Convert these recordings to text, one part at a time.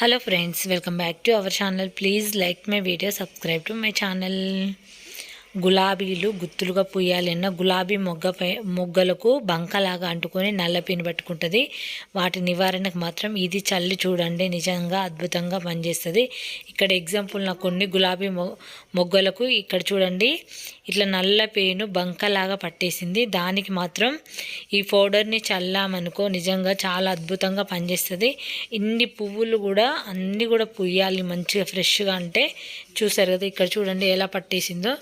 Hello friends, welcome back to our channel. Please like my video, subscribe to my channel. గులాబీలు గుత్తులుగా పూయాలన్న గులాబీ మొగ్గలకు బంకలాగా అంటుకొని నల్లపిని పట్టుకుంటుంది. వాటి నివారణకు మాత్రం ఇది చల్లి చూడండి, నిజంగా అద్భుతంగా పనిచేస్తుంది. ఇక్కడ ఎగ్జాంపుల్ నాకు కొన్ని గులాబీ మొగ్గలకు ఇక్కడ చూడండి ఇట్లా నల్ల పేను బంకలాగా పట్టేసింది. దానికి మాత్రం ఈ పౌడర్ని చల్లామనుకో నిజంగా చాలా అద్భుతంగా పనిచేస్తుంది. ఇన్ని పువ్వులు కూడా అన్నీ కూడా పూయాలి మంచిగా ఫ్రెష్గా. అంటే చూసారు కదా ఇక్కడ చూడండి ఎలా పట్టేసిందో.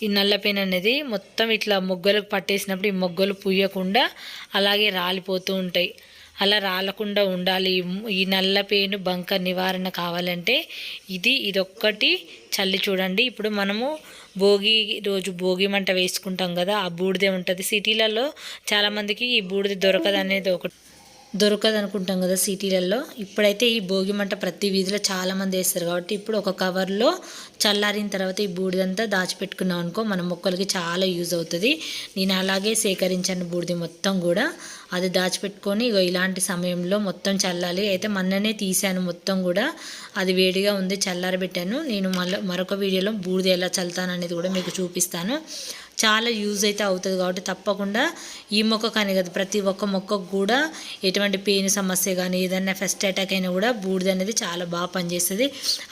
ఈ నల్ల పెన్ అనేది మొత్తం ఇట్లా మొగ్గలకు పట్టేసినప్పుడు ఈ మొగ్గలు పూయకుండా అలాగే రాలిపోతూ ఉంటాయి. అలా రాలకుండా ఉండాలి. ఈ నల్ల పేను బంక నివారణ కావాలంటే ఇదొక్కటి చల్లి చూడండి. ఇప్పుడు మనము భోగి రోజు భోగి మంట వేసుకుంటాం కదా, ఆ బూడిదే ఉంటుంది. సిటీలలో చాలామందికి ఈ బూడిద దొరకదు అనుకుంటాం కదా సిటీలలో. ఇప్పుడైతే ఈ భోగి మంట ప్రతి వీధిలో చాలామంది వేస్తారు కాబట్టి ఇప్పుడు ఒక కవర్లో చల్లారిన తర్వాత ఈ బూడిదంతా దాచిపెట్టుకున్నాం అనుకో మన మొక్కలకి చాలా యూజ్ అవుతుంది. నేను అలాగే సేకరించాను బూడిది మొత్తం కూడా. అది దాచిపెట్టుకొని ఇలాంటి సమయంలో మొత్తం చల్లాలి. అయితే మొన్ననే తీసాను మొత్తం కూడా, అది వేడిగా ఉంది చల్లారబెట్టాను. నేను మరొక వీడియోలో బూడిద ఎలా చల్లుతాను అనేది కూడా మీకు చూపిస్తాను. చాలా యూజ్ అయితే అవుతుంది కాబట్టి తప్పకుండా ఈ మొక్క కానీ కదా ప్రతి ఒక్క మొక్కకు కూడా ఎటువంటి పెయిన్ సమస్య కానీ ఏదైనా ఫస్ట్ అటాక్ అయినా కూడా బూడిద అనేది చాలా బాగా పనిచేస్తుంది.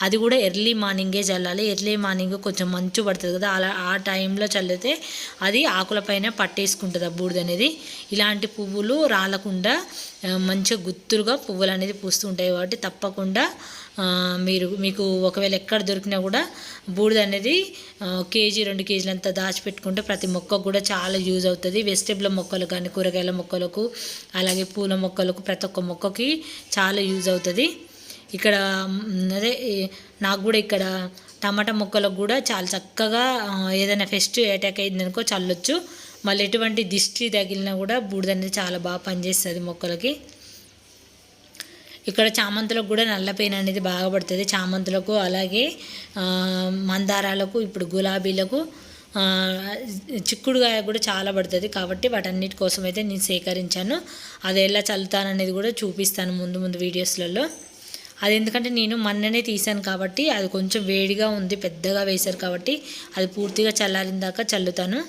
అది కూడా ఎర్లీ మార్నింగే చల్లాలి. ఎర్లీ మార్నింగ్ కొంచెం మంచు పడుతుంది కదా, అలా ఆ టైంలో చల్లితే అది ఆకులపైన పట్టేసుకుంటుంది ఆ బూడిద అనేది. ఇలాంటి పువ్వులు రాలకుండా మంచిగా గుత్తులుగా పువ్వులు అనేది పూస్తూ ఉంటాయి కాబట్టి తప్పకుండా మీకు ఒకవేళ ఎక్కడ దొరికినా కూడా బూడిద అనేది కేజీ 2 కేజీలంతా దాచిపెట్టుకుంటే ప్రతి మొక్కకు కూడా చాలా యూజ్ అవుతుంది. వెజిటేబుల్ మొక్కలు కానీ కూరగాయల మొక్కలకు అలాగే పూల మొక్కలకు ప్రతి ఒక్క మొక్కకి చాలా యూజ్ అవుతుంది. ఇక్కడ అదే నాకు కూడా ఇక్కడ టమాటా మొక్కలకు కూడా చాలా చక్కగా ఏదైనా ఫెస్ట్ అటాక్ అయిందనుకో చల్లొచ్చు. మళ్ళీ ఎటువంటి దిష్టి తగిలినా కూడా బూడిద అనేది చాలా బాగా పనిచేస్తుంది మొక్కలకి. ఇక్కడ చామంతులకు కూడా నల్ల పెయిన్ అనేది బాగా పడుతుంది. చామంతులకు అలాగే మందారాలకు ఇప్పుడు గులాబీలకు చిక్కుడుగాయ కూడా చాలా పడుతుంది కాబట్టి వాటన్నిటి కోసం అయితే నేను సేకరించాను. అది ఎలా చల్లుతాననేది కూడా చూపిస్తాను ముందు వీడియోస్లలో. అది ఎందుకంటే నేను మొన్ననే తీసాను కాబట్టి అది కొంచెం వేడిగా ఉంది, పెద్దగా వేశారు కాబట్టి అది పూర్తిగా చల్లారిన దాకా చల్లుతాను.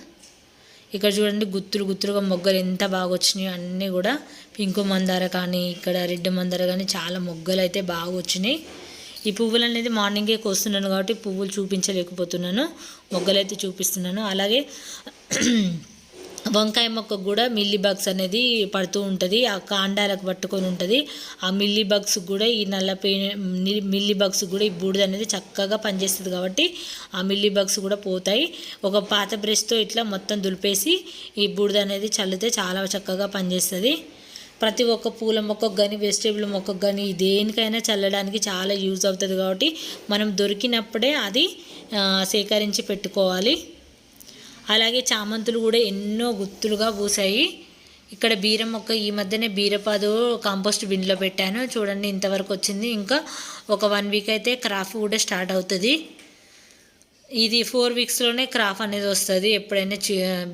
ఇక్కడ చూడండి గుత్తులుగా మొగ్గలు ఎంత బాగా వచ్చినాయి. అన్నీ కూడా పింకు మందార కానీ ఇక్కడ రెడ్ మందార కానీ చాలా మొగ్గలు అయితే బాగా వచ్చినాయి. ఈ పువ్వులు అనేది మార్నింగే కోస్తున్నాను కాబట్టి పువ్వులు చూపించలేకపోతున్నాను, మొగ్గలు అయితే చూపిస్తున్నాను. అలాగే వంకాయ మొక్కకు కూడా మిల్లీ బగ్స్ అనేది పడుతూ ఉంటుంది, ఆ కాండాలకు పట్టుకొని ఉంటుంది. ఆ మిల్లీ బగ్స్ కూడా ఈ మిల్లీ బగ్స్ కూడా ఈ బూడిద అనేది చక్కగా పనిచేస్తుంది కాబట్టి ఆ మిల్లీ బగ్స్ కూడా పోతాయి. ఒక పాత బ్రష్తో ఇట్లా మొత్తం దులిపేసి ఈ బూడిద అనేది చల్లితే చాలా చక్కగా పనిచేస్తుంది. ప్రతి ఒక్క పూల మొక్కకు కానీ వెజిటేబుల్ మొక్కకు కానీ దేనికైనా చల్లడానికి చాలా యూజ్ అవుతుంది కాబట్టి మనం దొరికినప్పుడే అది సేకరించి పెట్టుకోవాలి. అలాగే చామంతులు కూడా ఎన్నో గుత్తులుగా పూసాయి. ఇక్కడ బీర మొక్క ఈ మధ్యనే బీరపాదు కాంపోస్ట్ బిన్లో పెట్టాను చూడండి ఇంతవరకు వచ్చింది. ఇంకా ఒక 1 వీక్ అయితే క్రాప్ కూడా స్టార్ట్ అవుతుంది. ఇది 4 వీక్స్లోనే క్రాప్ అనేది వస్తుంది. ఎప్పుడైనా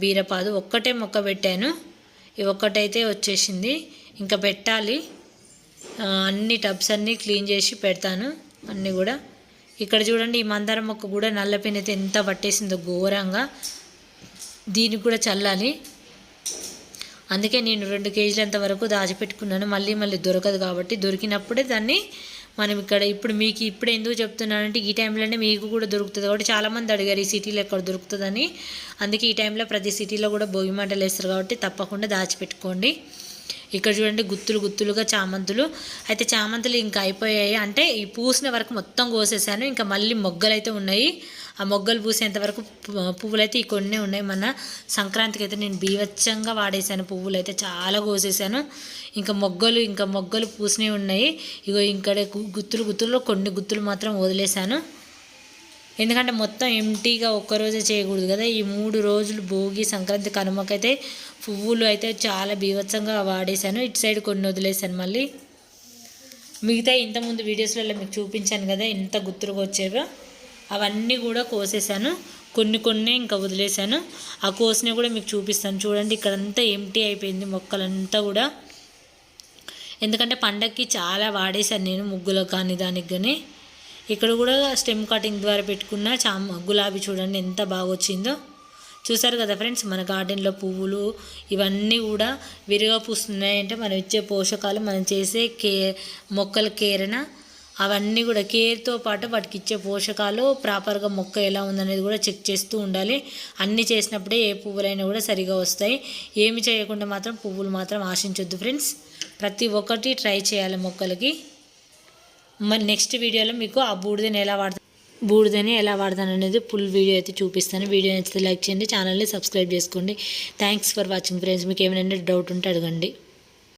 బీరపాదు ఒక్కటే మొక్క పెట్టాను, ఈ ఒక్కటైతే వచ్చేసింది. ఇంకా పెట్టాలి, అన్ని టబ్స్ అన్నీ క్లీన్ చేసి పెడతాను అన్నీ కూడా. ఇక్కడ చూడండి ఈ మందారం మొక్క కూడా నల్లపెన్ అయితే ఎంత పట్టేసిందో ఘోరంగా. దీనికి కూడా చల్లాలి. అందుకే నేను 2 కేజీలంత వరకు దాచిపెట్టుకున్నాను. మళ్ళీ దొరకదు కాబట్టి దొరికినప్పుడే దాన్ని మనం ఇప్పుడు మీకు ఎందుకు చెప్తున్నానంటే ఈ టైంలోనే మీకు కూడా దొరుకుతుంది కాబట్టి చాలామంది అడిగారు ఈ సిటీలో ఎక్కడ దొరుకుతుందని. అందుకే ఈ టైంలో ప్రతి సిటీలో కూడా భోగి మంటలు వేస్తారు కాబట్టి తప్పకుండా దాచిపెట్టుకోండి. ఇక్కడ చూడండి గుత్తులుగా చామంతులు. అయితే చామంతులు ఇంకా అయిపోయాయి, అంటే ఈ పూసిన వరకు మొత్తం కోసేసాను. ఇంకా మళ్ళీ మొగ్గలు అయితే ఉన్నాయి. ఆ మొగ్గలు పూసేంత వరకు పువ్వులు అయితే ఈ కొన్ని ఉన్నాయి. మన సంక్రాంతికి అయితే నేను బీవచ్చంగా వాడేసాను, పువ్వులు అయితే చాలా కోసేసాను. ఇంకా మొగ్గలు పూసినవి ఉన్నాయి. ఇగో ఇక్కడ గుత్తుల్లో కొన్ని గుత్తులు మాత్రం వదిలేసాను. ఎందుకంటే మొత్తం ఎంటీగా ఒక్కరోజే చేయకూడదు కదా. ఈ 3 రోజులు భోగి సంక్రాంతి కనుమకైతే పువ్వులు అయితే చాలా బీభత్సంగా వాడేశాను. ఇటు సైడ్ కొన్ని వదిలేసాను. మళ్ళీ మిగతా ఇంతకుముందు వీడియోస్లలో మీకు చూపించాను కదా ఎంత గుత్తులుగా వచ్చేవో అవన్నీ కూడా కోసేసాను. కొన్ని ఇంకా వదిలేసాను. ఆ కోసినవి కూడా మీకు చూపిస్తాను చూడండి. ఇక్కడంతా ఎంటీ అయిపోయింది మొక్కలంతా కూడా. ఎందుకంటే పండగకి చాలా వాడేశాను నేను ముగ్గులకు కానీ దానికి కానీ. ఇక్కడ కూడా స్టెమ్ కటింగ్ ద్వారా పెట్టుకున్న గులాబీ చూడండి ఎంత బాగా వచ్చిందో. చూసారు కదా ఫ్రెండ్స్, మన గార్డెన్లో పువ్వులు ఇవన్నీ కూడా విరిగా పూస్తున్నాయంటే మనం ఇచ్చే పోషకాలు, మనం చేసే మొక్కల కేరన అవన్నీ కూడా కేర్తో పాటు వాటికి ఇచ్చే పోషకాలు ప్రాపర్గా మొక్క ఎలా ఉందనేది కూడా చెక్ చేస్తూ ఉండాలి. అన్నీ చేసినప్పుడే ఏ పువ్వులైనా కూడా సరిగా వస్తాయి. ఏమి చేయకుండా మాత్రం పువ్వులు మాత్రం ఆశించొద్దు ఫ్రెండ్స్. ప్రతి ఒక్కటి ట్రై చేయాలి మొక్కలకి. మరి నెక్స్ట్ వీడియోలో మీకు ఆ బూడిదని ఎలా వాడతాను అనేది ఫుల్ వీడియో అయితే చూపిస్తాను. వీడియో నచ్చితే లైక్ చేయండి, ఛానల్ని సబ్స్క్రైబ్ చేసుకోండి. Thanks for watching friends. మీకు ఏమైనా డౌట్ ఉంటే అడగండి.